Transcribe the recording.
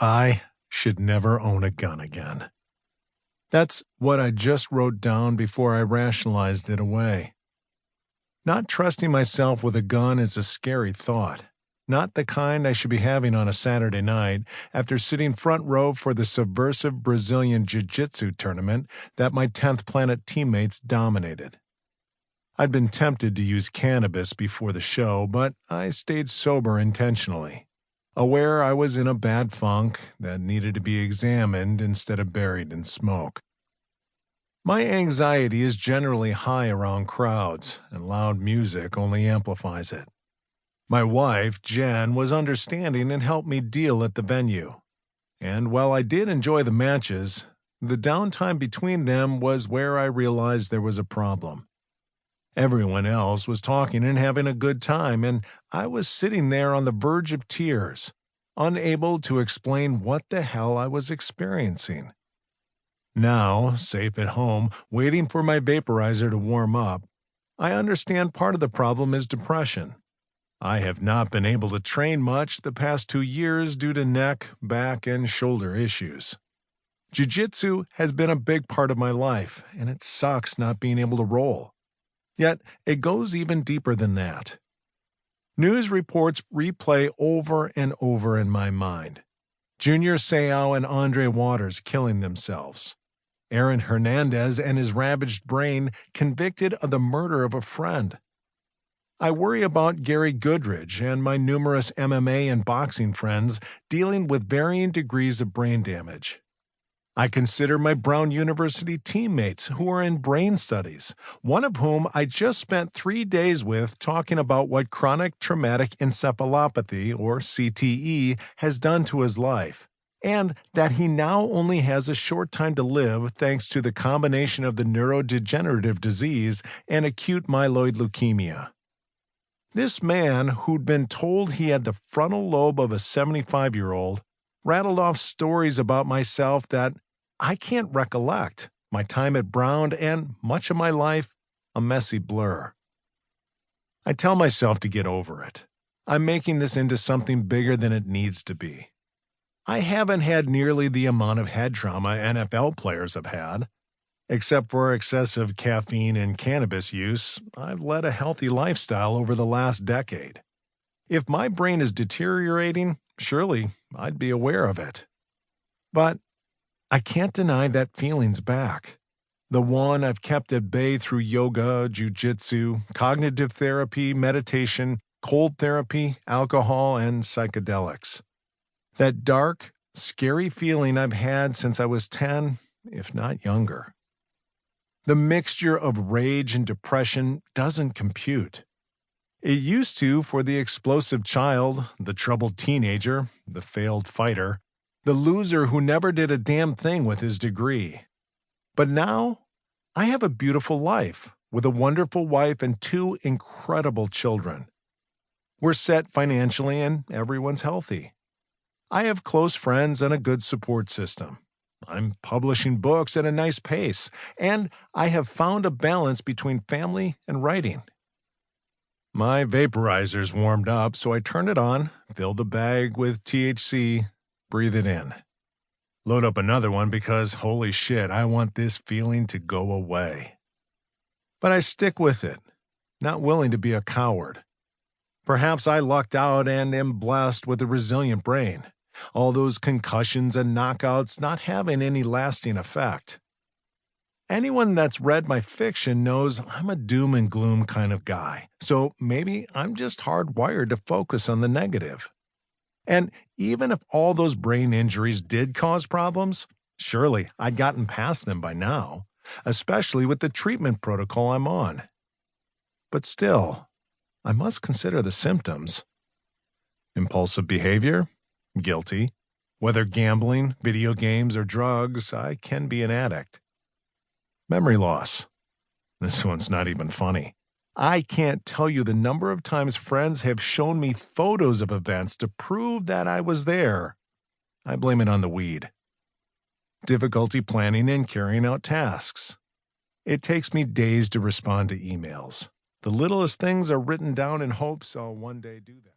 I should never own a gun again. That's what I just wrote down before I rationalized it away. Not trusting myself with a gun is a scary thought, not the kind I should be having on a Saturday night after sitting front row for the subversive Brazilian jiu-jitsu tournament that my 10th Planet teammates dominated. I'd been tempted to use cannabis before the show, but I stayed sober intentionally, aware I was in a bad funk that needed to be examined instead of buried in smoke. My anxiety is generally high around crowds, and loud music only amplifies it. My wife, Jen, was understanding and helped me deal at the venue. And while I did enjoy the matches, the downtime between them was where I realized there was a problem. Everyone else was talking and having a good time, and I was sitting there on the verge of tears, unable to explain what the hell I was experiencing. Now, safe at home, waiting for my vaporizer to warm up, I understand part of the problem is depression. I have not been able to train much the past 2 years due to neck, back, and shoulder issues. Jiu-jitsu has been a big part of my life, and it sucks not being able to roll. Yet, it goes even deeper than that. News reports replay over and over in my mind. Junior Seau and Andre Waters killing themselves. Aaron Hernandez and his ravaged brain convicted of the murder of a friend. I worry about Gary Goodridge and my numerous MMA and boxing friends dealing with varying degrees of brain damage. I consider my Brown University teammates who are in brain studies, one of whom I just spent 3 days with talking about what chronic traumatic encephalopathy, or CTE, has done to his life, and that he now only has a short time to live thanks to the combination of the neurodegenerative disease and acute myeloid leukemia. This man, who'd been told he had the frontal lobe of a 75-year-old, rattled off stories about myself that I can't recollect, my time at Brown, and much of my life a messy blur. I tell myself to get over it. I'm making this into something bigger than it needs to be. I haven't had nearly the amount of head trauma NFL players have had. Except for excessive caffeine and cannabis use, I've led a healthy lifestyle over the last decade. If my brain is deteriorating, surely I'd be aware of it. But I can't deny that feeling's back. The one I've kept at bay through yoga, jiu-jitsu, cognitive therapy, meditation, cold therapy, alcohol, and psychedelics. That dark, scary feeling I've had since I was 10, if not younger. The mixture of rage and depression doesn't compute. It used to for the explosive child, the troubled teenager, the failed fighter, the loser who never did a damn thing with his degree. But now, I have a beautiful life with a wonderful wife and 2 incredible children. We're set financially and everyone's healthy. I have close friends and a good support system. I'm publishing books at a nice pace, and I have found a balance between family and writing. My vaporizer's warmed up, so I turn it on, fill the bag with THC, breathe it in. Load up another one because, holy shit, I want this feeling to go away. But I stick with it, not willing to be a coward. Perhaps I lucked out and am blessed with a resilient brain. All those concussions and knockouts not having any lasting effect. Anyone that's read my fiction knows I'm a doom and gloom kind of guy, so maybe I'm just hardwired to focus on the negative. And even if all those brain injuries did cause problems, surely I'd gotten past them by now, especially with the treatment protocol I'm on. But still, I must consider the symptoms. Impulsive behavior? Guilty. Whether gambling, video games, or drugs, I can be an addict. Memory loss. This one's not even funny. I can't tell you the number of times friends have shown me photos of events to prove that I was there. I blame it on the weed. Difficulty planning and carrying out tasks. It takes me days to respond to emails. The littlest things are written down in hopes I'll one day do them.